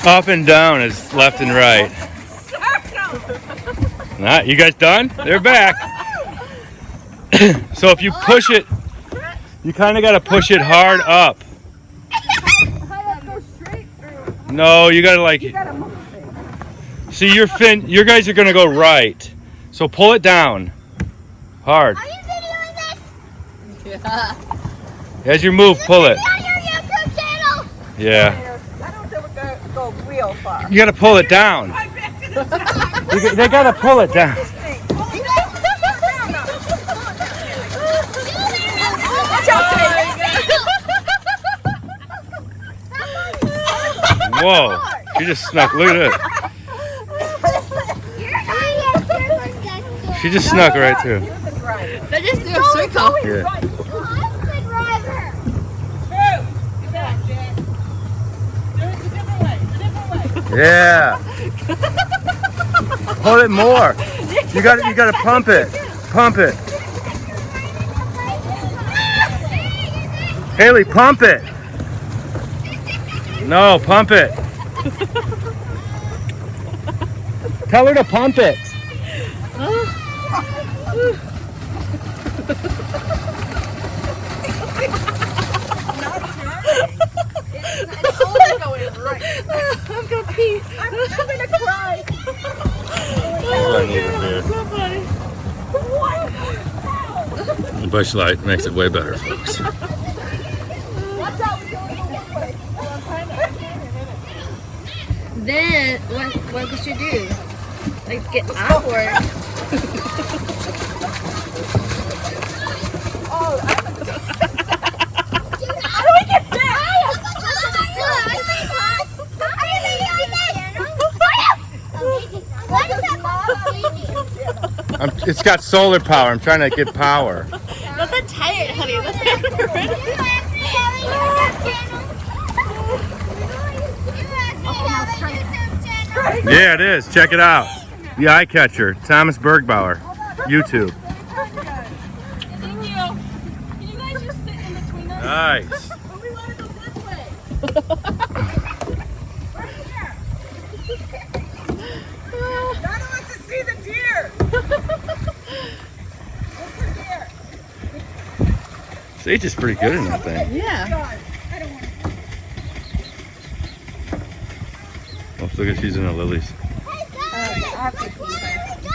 Up and down is left and right. Not, you guys done? They're back. So if you push it, you kind of got to push it hard up. No, you got to like. See, your guys are going to go right. So pull it down. Hard. Are you videoing this? Yeah. As you move, pull it. On your YouTube channel. Yeah. I don't think we're going to go real far. You got to pull it down. They got to pull it down. Whoa. She just snuck. Look at this. She just snuck right through. They just do a circle. Yeah. I'm the driver. Yeah. Pull it more. You got to pump it. Pump it. Haley, pump it. No, pump it. Tell her to pump it. It's only going right. I'm gonna pee. I'm gonna cry. The bush light makes it way better, folks. Watch out, we're going this way. Then what did you do? Like get outward. Oh, how do we get back? It's got solar power. I'm trying to get power. Not that tired, honey. Yeah, it is. Check it out. The eye catcher, Thomas Bergbauer, YouTube. Thank you. Can you guys just sit in between us? Nice. But we want to go this way. Right here. Donna wants to see the deer. What's the deer? Sage is pretty good in that thing. Yeah. God, I don't want to. Oh, look at she's in the lilies. I have to pee.